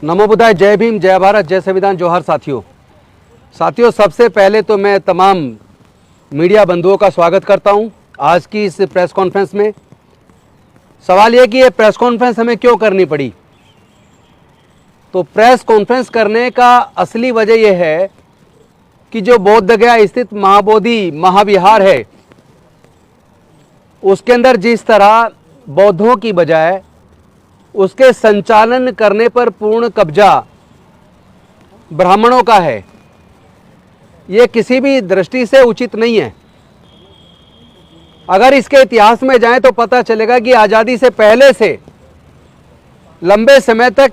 नमो बुद्धाय। जय भीम, जय भारत, जय संविधान, जोहार साथियों। सबसे पहले तो मैं तमाम मीडिया बंधुओं का स्वागत करता हूं आज की इस प्रेस कॉन्फ्रेंस में। सवाल यह कि ये प्रेस कॉन्फ्रेंस हमें क्यों करनी पड़ी। तो प्रेस कॉन्फ्रेंस करने का असली वजह यह है कि जो बोधगया स्थित महाबोधि महाविहार है, उसके अंदर जिस तरह बौद्धों की बजाय उसके संचालन करने पर पूर्ण कब्जा ब्राह्मणों का है, ये किसी भी दृष्टि से उचित नहीं है। अगर इसके इतिहास में जाएं तो पता चलेगा कि आज़ादी से पहले से लंबे समय तक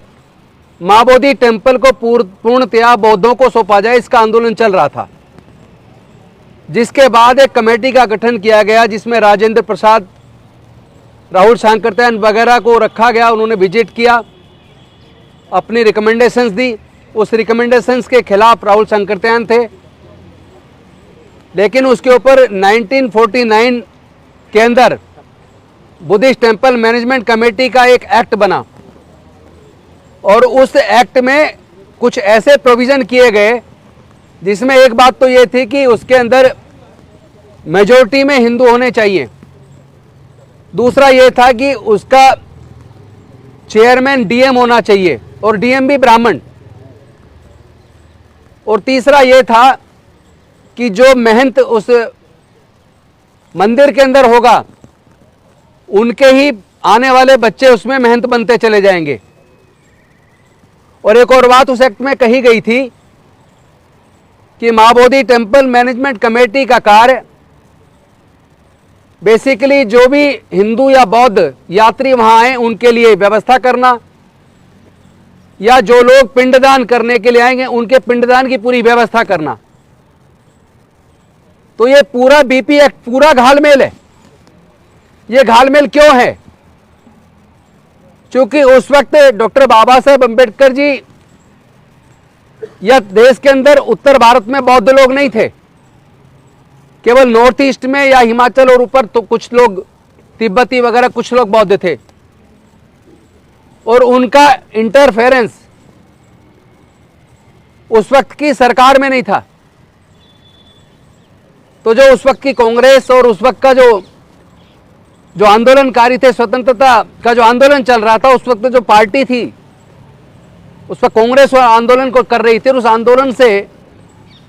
महाबोधि टेम्पल को पूर्णतया बौद्धों को सौंपा जाए, इसका आंदोलन चल रहा था। जिसके बाद एक कमेटी का गठन किया गया जिसमें राजेंद्र प्रसाद, राहुल सांकृत्यायन वगैरह को रखा गया। उन्होंने विजिट किया, अपनी रिकमेंडेशंस दी। उस रिकमेंडेशंस के खिलाफ राहुल सांकृत्यायन थे, लेकिन उसके ऊपर 1949 के अंदर बुद्धिस्ट टेम्पल मैनेजमेंट कमेटी का एक एक्ट बना और उस एक्ट में कुछ ऐसे प्रोविज़न किए गए जिसमें एक बात तो ये थी कि उसके अंदर मेजॉरिटी में हिंदू होने चाहिए। दूसरा ये था कि उसका चेयरमैन डीएम होना चाहिए और डीएम भी ब्राह्मण। और तीसरा ये था कि जो महंत उस मंदिर के अंदर होगा, उनके ही आने वाले बच्चे उसमें महंत बनते चले जाएंगे। और एक और बात उस एक्ट में कही गई थी कि महाबोधि टेम्पल मैनेजमेंट कमेटी का कार्य बेसिकली जो भी हिंदू या बौद्ध यात्री वहां आए उनके लिए व्यवस्था करना, या जो लोग पिंडदान करने के लिए आएंगे उनके पिंडदान की पूरी व्यवस्था करना। तो ये पूरा बीपी एक्ट पूरा घालमेल है। ये घालमेल क्यों है? क्योंकि उस वक्त डॉक्टर बाबा साहेब अम्बेडकर जी या देश के अंदर उत्तर भारत में बौद्ध लोग नहीं थे, केवल नॉर्थ ईस्ट में या हिमाचल और ऊपर तो कुछ लोग तिब्बती वगैरह कुछ लोग बौद्ध थे, और उनका इंटरफेरेंस उस वक्त की सरकार में नहीं था। तो जो उस वक्त की कांग्रेस और उस वक्त का जो आंदोलनकारी थे, स्वतंत्रता का जो आंदोलन चल रहा था, उस वक्त जो पार्टी थी उस वक्त कांग्रेस और आंदोलन को कर रही थी, और उस आंदोलन से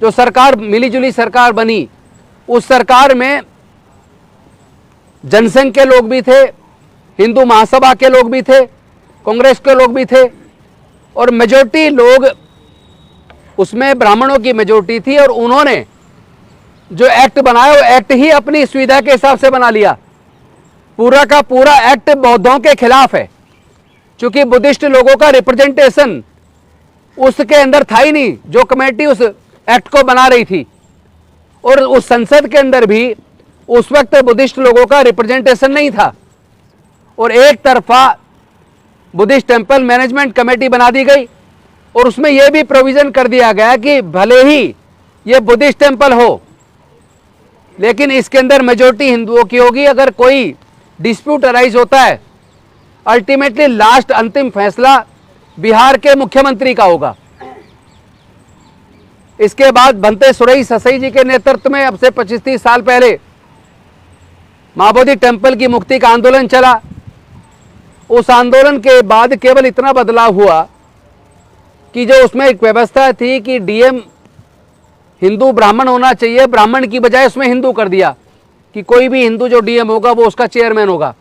जो सरकार मिलीजुली सरकार बनी, उस सरकार में जनसंघ के लोग भी थे, हिंदू महासभा के लोग भी थे, कांग्रेस के लोग भी थे, और मेजॉरिटी लोग उसमें ब्राह्मणों की मेजॉरिटी थी। और उन्होंने जो एक्ट बनाया वो एक्ट ही अपनी सुविधा के हिसाब से बना लिया। पूरा का पूरा एक्ट बौद्धों के खिलाफ है, क्योंकि बुद्धिस्ट लोगों का रिप्रेजेंटेशन उसके अंदर था ही नहीं। जो कमेटी उस एक्ट को बना रही थी, और उस संसद के अंदर भी उस वक्त बुद्धिस्ट लोगों का रिप्रेजेंटेशन नहीं था, और एक तरफा बुद्धिस्ट टेम्पल मैनेजमेंट कमेटी बना दी गई। और उसमें यह भी प्रोविजन कर दिया गया कि भले ही ये बुद्धिस्ट टेम्पल हो, लेकिन इसके अंदर मेजॉरिटी हिंदुओं की होगी। अगर कोई डिस्प्यूट अराइज होता है, अल्टीमेटली लास्ट अंतिम फैसला बिहार के मुख्यमंत्री का होगा। इसके बाद बनते सुरई ससई जी के नेतृत्व में अब से 25-30 साल पहले महाबोधि टेम्पल की मुक्ति का आंदोलन चला। उस आंदोलन के बाद केवल इतना बदलाव हुआ कि जो उसमें एक व्यवस्था थी कि डीएम हिंदू ब्राह्मण होना चाहिए, ब्राह्मण की बजाय उसमें हिंदू कर दिया कि कोई भी हिंदू जो डीएम होगा वो उसका चेयरमैन होगा।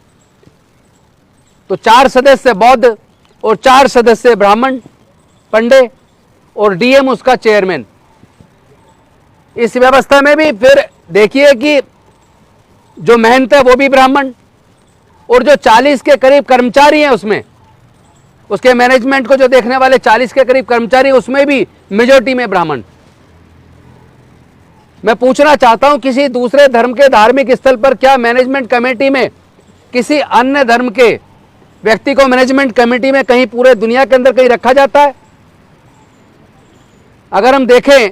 तो 4 सदस्य बौद्ध और 4 सदस्य ब्राह्मण पंडे और डीएम उसका चेयरमैन। इस व्यवस्था में भी फिर देखिए कि जो महंत है वो भी ब्राह्मण, और जो 40 के करीब कर्मचारी हैं उसमें, उसके मैनेजमेंट को जो देखने वाले 40 के करीब कर्मचारी, उसमें भी मेजॉरिटी में ब्राह्मण। मैं पूछना चाहता हूं, किसी दूसरे धर्म के धार्मिक स्थल पर क्या मैनेजमेंट कमेटी में किसी अन्य धर्म के व्यक्ति को मैनेजमेंट कमेटी में कहीं पूरे दुनिया के अंदर कहीं रखा जाता है? अगर हम देखें,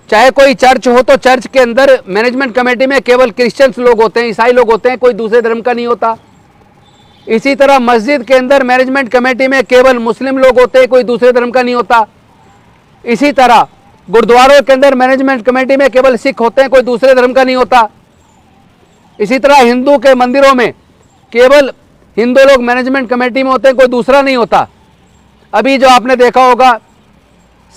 चाहे कोई चर्च हो तो चर्च के अंदर मैनेजमेंट कमेटी में केवल क्रिश्चियंस लोग होते हैं, ईसाई लोग होते हैं, कोई दूसरे धर्म का नहीं होता। इसी तरह मस्जिद के अंदर मैनेजमेंट कमेटी में केवल मुस्लिम लोग होते हैं, कोई दूसरे धर्म का नहीं होता। इसी तरह गुरुद्वारों के अंदर मैनेजमेंट कमेटी में केवल सिख होते हैं, कोई दूसरे धर्म का नहीं होता। इसी तरह हिंदू के मंदिरों में केवल हिंदू लोग मैनेजमेंट कमेटी में होते हैं, कोई दूसरा नहीं होता। अभी जो आपने देखा होगा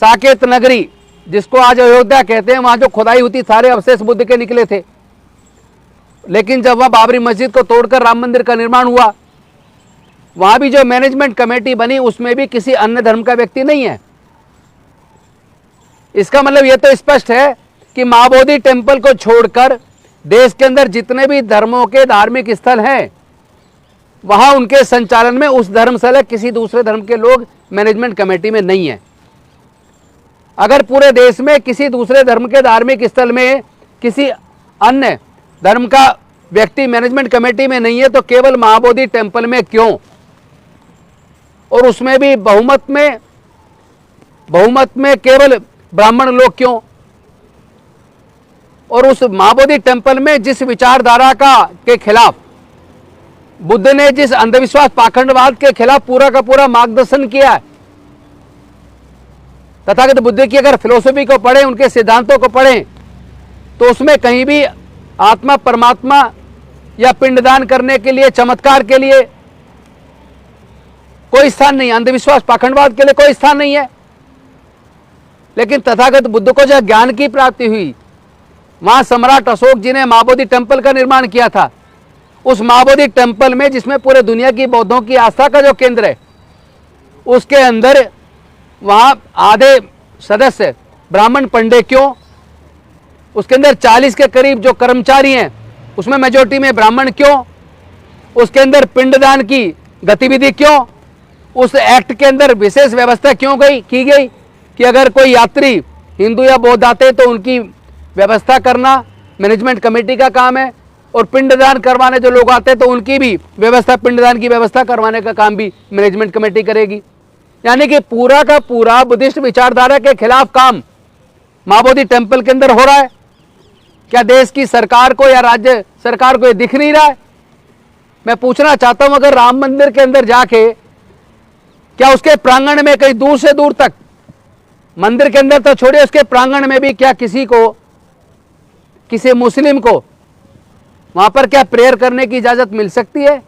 साकेत नगरी, जिसको आज अयोध्या कहते हैं, वहां जो खुदाई हुई थी सारे अवशेष बुद्ध के निकले थे। लेकिन जब वहां बाबरी मस्जिद को तोड़कर राम मंदिर का निर्माण हुआ, वहां भी जो मैनेजमेंट कमेटी बनी उसमें भी किसी अन्य धर्म का व्यक्ति नहीं है। इसका मतलब यह तो स्पष्ट है कि महाबोधि टेम्पल को छोड़कर देश के अंदर जितने भी धर्मों के धार्मिक स्थल हैं, वहां उनके संचालन में उस धर्म से अलग किसी दूसरे धर्म के लोग मैनेजमेंट कमेटी में नहीं है। अगर पूरे देश में किसी दूसरे धर्म के धार्मिक स्थल में किसी अन्य धर्म का व्यक्ति मैनेजमेंट कमेटी में नहीं है, तो केवल महाबोधि टेम्पल में क्यों? और उसमें भी बहुमत में केवल ब्राह्मण लोग क्यों? और उस महाबोधि टेम्पल में जिस विचारधारा के खिलाफ बुद्ध ने, जिस अंधविश्वास पाखंडवाद के खिलाफ पूरा का पूरा मार्गदर्शन किया है, तथागत बुद्ध की अगर फिलोसफी को पढ़ें, उनके सिद्धांतों को पढ़ें, तो उसमें कहीं भी आत्मा परमात्मा या पिंडदान करने के लिए, चमत्कार के लिए कोई स्थान नहीं है। अंधविश्वास पाखंडवाद के लिए कोई स्थान नहीं है। लेकिन तथागत बुद्ध को जब ज्ञान की प्राप्ति हुई, वहां सम्राट अशोक जी ने महाबोधि टेम्पल का निर्माण किया था। उस महाबोधि टेम्पल में, जिसमें पूरे दुनिया की बौद्धों की आस्था का जो केंद्र है, उसके अंदर वहां आधे सदस्य ब्राह्मण पंडे क्यों? उसके अंदर 40 के करीब जो कर्मचारी हैं, उसमें मेजोरिटी में ब्राह्मण क्यों? उसके अंदर पिंडदान की गतिविधि क्यों? उस एक्ट के अंदर विशेष व्यवस्था क्यों की गई कि अगर कोई यात्री हिंदू या बौद्ध आते तो उनकी व्यवस्था करना मैनेजमेंट कमेटी का काम है, और पिंडदान करवाने जो लोग आते हैं तो उनकी भी व्यवस्था, पिंडदान की व्यवस्था करवाने का काम भी मैनेजमेंट कमेटी करेगी। यानी कि पूरा का पूरा बुद्धिस्ट विचारधारा के खिलाफ काम महाबोधि टेम्पल के अंदर हो रहा है। क्या देश की सरकार को या राज्य सरकार को ये दिख नहीं रहा है? मैं पूछना चाहता हूं, अगर राम मंदिर के अंदर जाके क्या उसके प्रांगण में कहीं दूर से दूर तक, मंदिर के अंदर तो छोड़िए, उसके प्रांगण में भी क्या किसी मुस्लिम को वहां पर क्या प्रेयर करने की इजाजत मिल सकती है?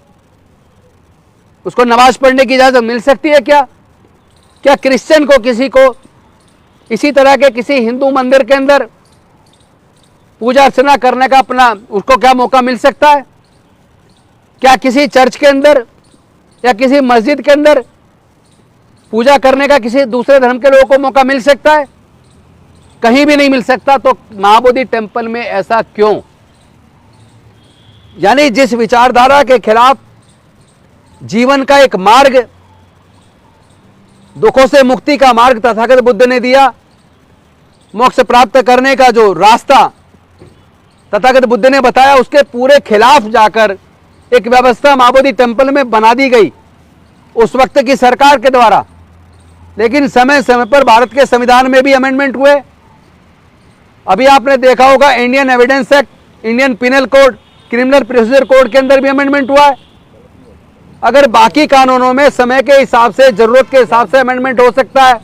उसको नमाज पढ़ने की इजाजत मिल सकती है क्या? क्या क्रिश्चियन को, किसी को इसी तरह के किसी हिंदू मंदिर के अंदर पूजा अर्चना करने का उसको क्या मौका मिल सकता है? क्या किसी चर्च के अंदर या किसी मस्जिद के अंदर पूजा करने का किसी दूसरे धर्म के लोगों को मौका मिल सकता है? कहीं भी नहीं मिल सकता। तो महाबोधि टेम्पल में ऐसा क्यों? यानी जिस विचारधारा के खिलाफ जीवन का एक मार्ग, दुखों से मुक्ति का मार्ग तथागत बुद्ध ने दिया, मोक्ष प्राप्त करने का जो रास्ता तथागत बुद्ध ने बताया, उसके पूरे खिलाफ जाकर एक व्यवस्था महाबोधि टेम्पल में बना दी गई उस वक्त की सरकार के द्वारा। लेकिन समय समय पर भारत के संविधान में भी अमेंडमेंट हुए। अभी आपने देखा होगा Indian evidence act, Indian penal code, criminal procedure code के अंदर भी अमेंडमेंट हुआ है। अगर बाकी कानूनों में समय के हिसाब से, जरूरत के हिसाब से अमेंडमेंट हो सकता है,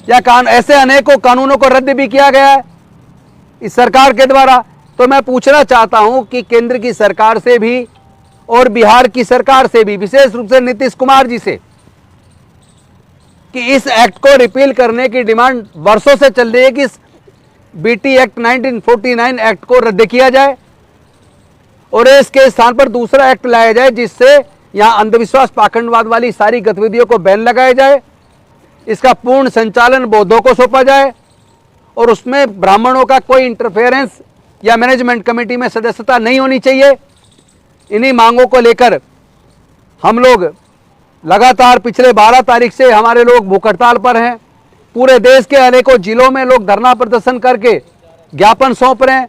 या ऐसे अनेकों कानूनों को रद्द भी किया गया है इस सरकार के द्वारा, तो मैं पूछना चाहता हूं कि केंद्र की सरकार से भी और बिहार की सरकार से भी, विशेष रूप से नीतीश कुमार जी से, कि इस एक्ट को रिपील करने की डिमांड वर्षों से चल रही है कि इस बीटी एक्ट 1949 एक्ट को रद्द किया जाए और इसके स्थान पर दूसरा एक्ट लाया जाए, जिससे यहां अंधविश्वास पाखंडवाद वाली सारी गतिविधियों को बैन लगाया जाए, इसका पूर्ण संचालन बौद्धों को सौंपा जाए, और उसमें ब्राह्मणों का कोई इंटरफेरेंस या मैनेजमेंट कमेटी में सदस्यता नहीं होनी चाहिए। इन्हीं मांगों को लेकर हम लोग लगातार पिछले 12 तारीख से हमारे लोग भूख हड़ताल पर हैं। पूरे देश के अनेकों जिलों में लोग धरना प्रदर्शन करके ज्ञापन सौंप रहे हैं।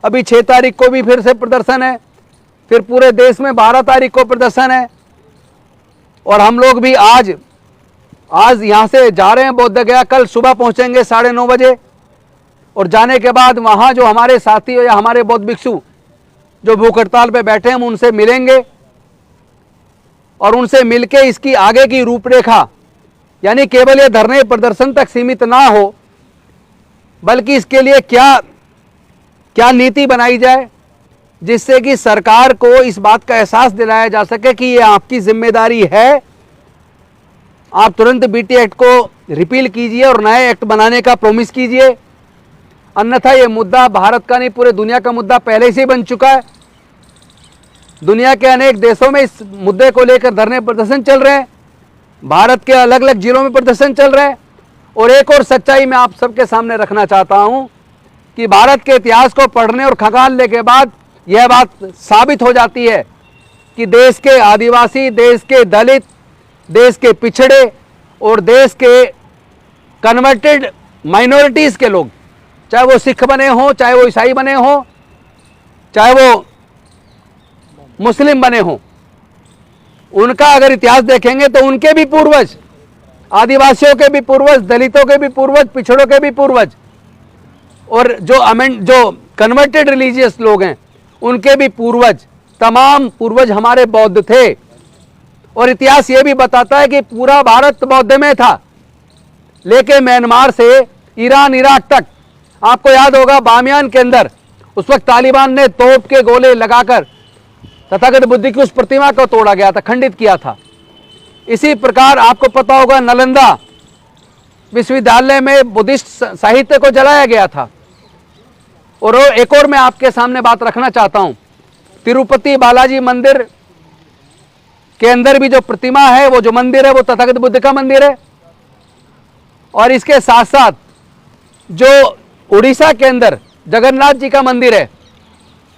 अभी 6 तारीख को भी फिर से प्रदर्शन है, फिर पूरे देश में 12 तारीख को प्रदर्शन है। और हम लोग भी आज यहाँ से जा रहे हैं बोध गया, कल सुबह पहुंचेंगे 9:30 बजे, और जाने के बाद वहाँ जो हमारे साथी या हमारे बौद्ध भिक्षु जो भूख हड़ताल पे बैठे हैं, हम उनसे मिलेंगे और उनसे मिलके इसकी आगे की रूपरेखा, यानी केवल ये धरने प्रदर्शन तक सीमित ना हो, बल्कि इसके लिए क्या क्या नीति बनाई जाए जिससे कि सरकार को इस बात का एहसास दिलाया जा सके कि ये आपकी जिम्मेदारी है। आप तुरंत बीटी एक्ट को रिपील कीजिए और नए एक्ट बनाने का प्रॉमिस कीजिए, अन्यथा ये मुद्दा भारत का नहीं पूरे दुनिया का मुद्दा पहले से ही बन चुका है। दुनिया के अनेक देशों में इस मुद्दे को लेकर धरने प्रदर्शन चल रहे हैं, भारत के अलग अलग जिलों में प्रदर्शन चल रहे हैं। और एक और सच्चाई मैं आप सबके सामने रखना चाहता हूं कि भारत के इतिहास को पढ़ने और खंगालने के बाद यह बात साबित हो जाती है कि देश के आदिवासी, देश के दलित, देश के पिछड़े और देश के कन्वर्टेड माइनॉरिटीज़ के लोग, चाहे वो सिख बने हों, चाहे वो ईसाई बने हों, चाहे वो मुस्लिम बने हों, उनका अगर इतिहास देखेंगे तो उनके भी पूर्वज, आदिवासियों के भी पूर्वज, दलितों के भी पूर्वज, पिछड़ों के भी पूर्वज और जो कन्वर्टेड रिलीजियस लोग हैं उनके भी पूर्वज, तमाम पूर्वज हमारे बौद्ध थे। और इतिहास ये भी बताता है कि पूरा भारत बौद्ध में था, लेके म्यांमार से ईरान, इराक तक। आपको याद होगा बामियान के अंदर उस वक्त तालिबान ने तोप के गोले लगाकर तथागत बुद्ध की उस प्रतिमा को तोड़ा गया था, खंडित किया था। इसी प्रकार आपको पता होगा नालंदा विश्वविद्यालय में बुद्धिस्ट साहित्य को जलाया गया था। और एक और मैं आपके सामने बात रखना चाहता हूं, तिरुपति बालाजी मंदिर के अंदर भी जो प्रतिमा है, वो जो मंदिर है, वो तथागत बुद्ध का मंदिर है। और इसके साथ साथ जो उड़ीसा के अंदर जगन्नाथ जी का मंदिर है,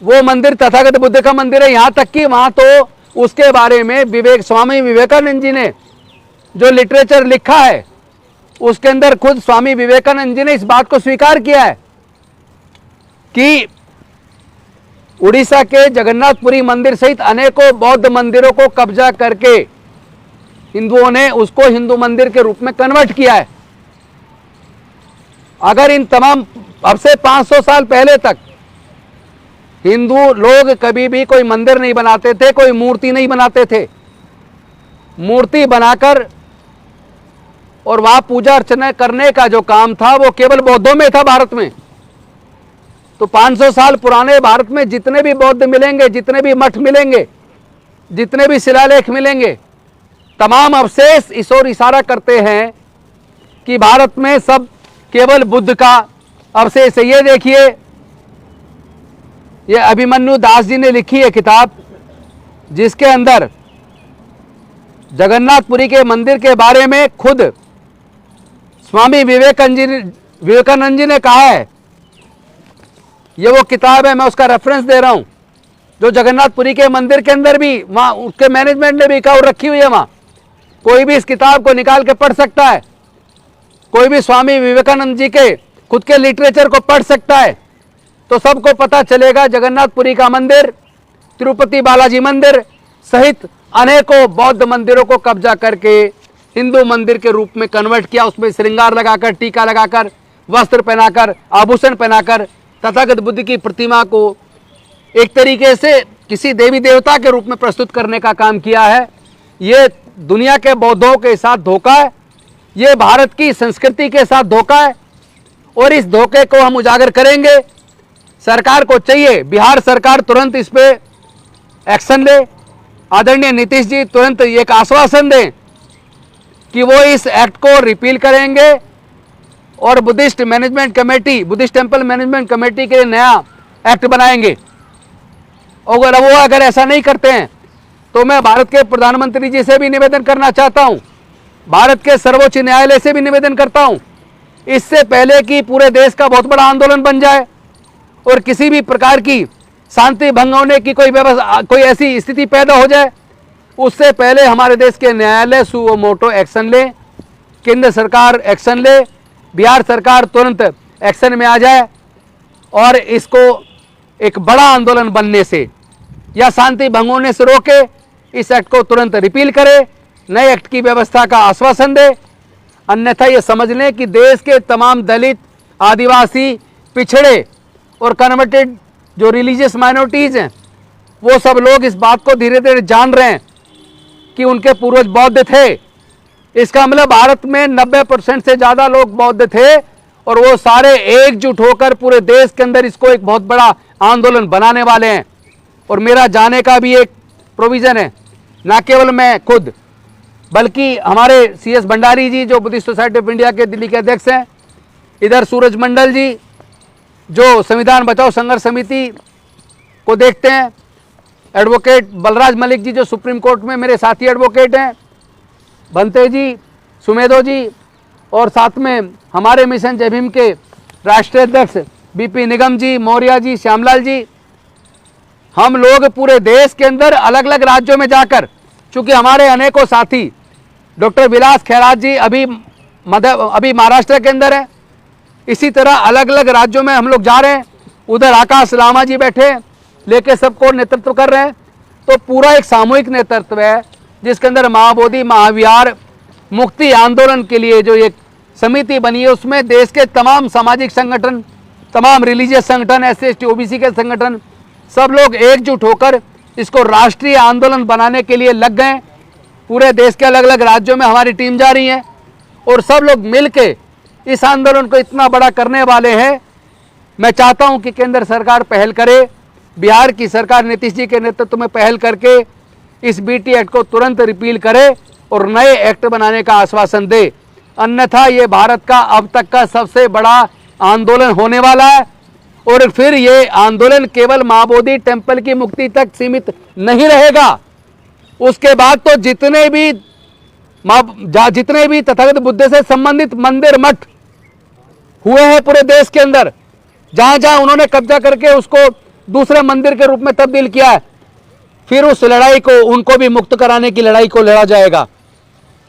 वो मंदिर तथागत बुद्ध का मंदिर है। यहां तक कि वहां तो उसके बारे में स्वामी विवेकानंद जी ने जो लिटरेचर लिखा है, उसके अंदर खुद स्वामी विवेकानंद जी ने इस बात को स्वीकार किया है कि उड़ीसा के जगन्नाथपुरी मंदिर सहित अनेकों बौद्ध मंदिरों को कब्जा करके हिंदुओं ने उसको हिंदू मंदिर के रूप में कन्वर्ट किया है। अगर इन तमाम, अब से 500 साल पहले तक हिंदू लोग कभी भी कोई मंदिर नहीं बनाते थे, कोई मूर्ति नहीं बनाते थे। मूर्ति बनाकर और वहां पूजा अर्चना करने का जो काम था वो केवल बौद्धों में था भारत में। तो 500 साल पुराने भारत में जितने भी बौद्ध मिलेंगे, जितने भी मठ मिलेंगे, जितने भी शिलालेख मिलेंगे, तमाम अवशेष इस ओर इशारा करते हैं कि भारत में सब केवल बुद्ध का अवशेष है। ये देखिए, ये अभिमन्यु दास जी ने लिखी है किताब, जिसके अंदर जगन्नाथपुरी के मंदिर के बारे में खुद स्वामी विवेकानंद जी ने कहा है। ये वो किताब है, मैं उसका रेफरेंस दे रहा हूं, जो जगन्नाथपुरी के मंदिर के अंदर भी वहां उसके मैनेजमेंट ने भी कहा रखी हुई है। वहां कोई भी इस किताब को निकाल के पढ़ सकता है, कोई भी स्वामी विवेकानंद जी के खुद के लिटरेचर को पढ़ सकता है, तो सबको पता चलेगा जगन्नाथपुरी का मंदिर, तिरुपति बालाजी मंदिर सहित अनेकों बौद्ध मंदिरों को कब्जा करके हिंदू मंदिर के रूप में कन्वर्ट किया। उसमें श्रृंगार लगाकर, टीका लगाकर, वस्त्र पहनाकर, आभूषण पहनाकर तथागत बुद्ध की प्रतिमा को एक तरीके से किसी देवी देवता के रूप में प्रस्तुत करने का काम किया है। ये दुनिया के बौद्धों के साथ धोखा है, ये भारत की संस्कृति के साथ धोखा है और इस धोखे को हम उजागर करेंगे। सरकार को चाहिए, बिहार सरकार तुरंत इस पे एक्शन ले। आदरणीय नीतीश जी तुरंत एक आश्वासन दें कि वो इस एक्ट को रिपील करेंगे और Buddhist management committee, Buddhist temple management committee के लिए नया एक्ट बनाएंगे। और वो अगर ऐसा नहीं करते हैं तो मैं भारत के प्रधानमंत्री जी से भी निवेदन करना चाहता हूं, भारत के सर्वोच्च न्यायालय से भी निवेदन करता हूं, इससे पहले कि पूरे देश का बहुत बड़ा आंदोलन बन जाए और किसी भी प्रकार की शांति भंग होने की कोई ऐसी स्थिति पैदा हो जाए, उससे पहले हमारे देश के न्यायालय सुओ मोटो एक्शन ले, केंद्र सरकार एक्शन ले, बिहार सरकार तुरंत एक्शन में आ जाए और इसको एक बड़ा आंदोलन बनने से या शांति भंग होने से रोके। इस एक्ट को तुरंत रिपील करे, नए एक्ट की व्यवस्था का आश्वासन दे। अन्यथा ये समझ लें कि देश के तमाम दलित, आदिवासी, पिछड़े और कन्वर्टेड जो रिलीजियस माइनॉरिटीज़ हैं, वो सब लोग इस बात को धीरे धीरे जान रहे हैं कि उनके पूर्वज बौद्ध थे। इसका मतलब भारत में 90% से ज़्यादा लोग बौद्ध थे और वो सारे एकजुट होकर पूरे देश के अंदर इसको एक बहुत बड़ा आंदोलन बनाने वाले हैं। और मेरा जाने का भी एक प्रोविज़न है, ना केवल मैं खुद बल्कि हमारे CS भंडारी जी जो बुद्धिस्ट सोसाइटी ऑफ इंडिया के दिल्ली के अध्यक्ष हैं, इधर सूरज मंडल जी जो संविधान बचाओ संघर्ष समिति को देखते हैं, एडवोकेट बलराज मलिक जी जो सुप्रीम कोर्ट में मेरे साथी एडवोकेट हैं, भंते जी, सुमेधो जी, और साथ में हमारे मिशन जय भीम के राष्ट्रीय अध्यक्ष BP निगम जी, मौर्य जी, श्यामलाल जी, हम लोग पूरे देश के अंदर अलग अलग राज्यों में जाकर, चूंकि हमारे अनेकों साथी डॉक्टर विलास खैरात जी अभी महाराष्ट्र के अंदर हैं, इसी तरह अलग अलग राज्यों में हम लोग जा रहे हैं। उधर आकाश लामा जी बैठे लेके सबको नेतृत्व कर रहे हैं। तो पूरा एक सामूहिक नेतृत्व है जिसके अंदर महाबोधि महाविहार मुक्ति आंदोलन के लिए जो एक समिति बनी है, उसमें देश के तमाम सामाजिक संगठन, तमाम रिलीजियस संगठन, SC ST OBC के संगठन, सब लोग एकजुट होकर इसको राष्ट्रीय आंदोलन बनाने के लिए लग गए। पूरे देश के अलग अलग राज्यों में हमारी टीम जा रही है और सब लोग मिलके इस आंदोलन को इतना बड़ा करने वाले हैं। मैं चाहता हूं कि केंद्र सरकार पहल करे, बिहार की सरकार नीतीश जी के नेतृत्व में पहल करके इस BT एक्ट को तुरंत रिपील करे और नए एक्ट बनाने का आश्वासन दे, अन्यथा ये भारत का अब तक का सबसे बड़ा आंदोलन होने वाला है। और फिर ये आंदोलन केवल महाबोधि टेम्पल की मुक्ति तक सीमित नहीं रहेगा। उसके बाद तो जितने भी तथागत बुद्ध से संबंधित मंदिर मठ हुए हैं पूरे देश के अंदर, जहां जहां उन्होंने कब्जा करके उसको दूसरे मंदिर के रूप में तब्दील किया है, फिर उस लड़ाई को, उनको भी मुक्त कराने की लड़ाई को लड़ा जाएगा।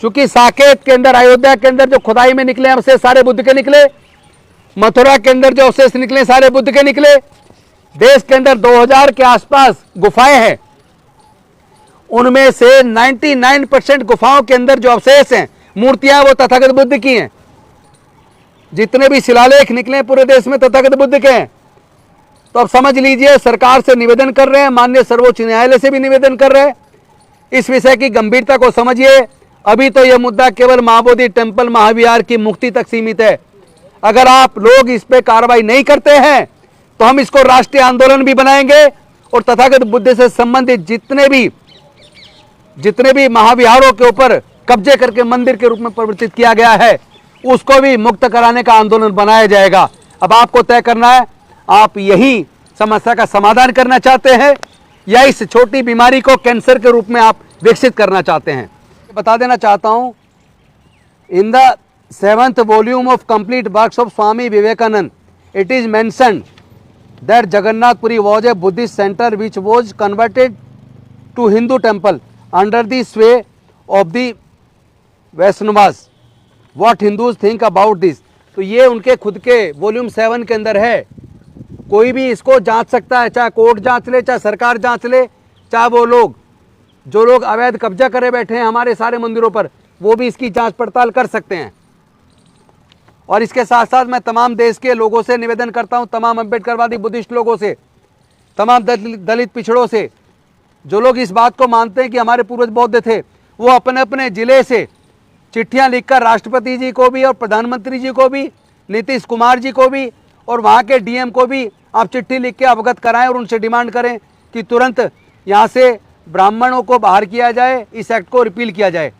क्योंकि साकेत के अंदर, अयोध्या के अंदर जो खुदाई में निकले अवशेष सारे बुद्ध के निकले, मथुरा के अंदर जो अवशेष निकले सारे बुद्ध के निकले, देश के अंदर 2000 के आसपास गुफाएं हैं, उनमें से 99% गुफाओं के अंदर जो अवशेष हैं, मूर्तियां, वो तथागत बुद्ध की हैं। जितने भी शिलालेख निकले पूरे देश में तथागत बुद्ध के हैं। तो अब समझ लीजिए, सरकार से निवेदन कर रहे हैं, माननीय सर्वोच्च न्यायालय से भी निवेदन कर रहे हैं, इस विषय की गंभीरता को समझिए। अभी तो यह मुद्दा केवल महाबोधि टेम्पल महाविहार की मुक्ति तक सीमित है। अगर आप लोग इस पे कार्रवाई नहीं करते हैं तो हम इसको राष्ट्रीय आंदोलन भी बनाएंगे और तथागत बुद्ध से संबंधित जितने भी महाविहारों के ऊपर कब्जे करके मंदिर के रूप में परिवर्तित किया गया है, उसको भी मुक्त कराने का आंदोलन बनाया जाएगा। अब आपको तय करना है, आप यही समस्या का समाधान करना चाहते हैं या इस छोटी बीमारी को कैंसर के रूप में आप विकसित करना चाहते हैं। बता देना चाहता हूं, in the 7th volume of complete works of Swami Vivekanand, it is mentioned that Jagannath Puri was a Buddhist center which was converted to Hindu temple under the sway of the Vaishnavas. What Hindus think about this? तो ये उनके खुद के volume 7 के अंदर है। कोई भी इसको जांच सकता है, चाहे कोर्ट जांच ले, चाहे सरकार जांच ले, चाहे वो लोग जो लोग अवैध कब्जा करे बैठे हैं हमारे सारे मंदिरों पर, वो भी इसकी जांच पड़ताल कर सकते हैं। और इसके साथ साथ मैं तमाम देश के लोगों से निवेदन करता हूं, तमाम अम्बेडकरवादी बुद्धिस्ट लोगों से, तमाम दलित पिछड़ों से, जो लोग इस बात को मानते हैं कि हमारे पूर्वज बौद्ध थे, वो अपने अपने जिले से चिट्ठियां लिखकर राष्ट्रपति जी को भी और प्रधानमंत्री जी को भी, नीतीश कुमार जी को भी और वहाँ के DM को भी आप चिट्ठी लिख के अवगत कराएं और उनसे डिमांड करें कि तुरंत यहाँ से ब्राह्मणों को बाहर किया जाए, इस एक्ट को रिपील किया जाए।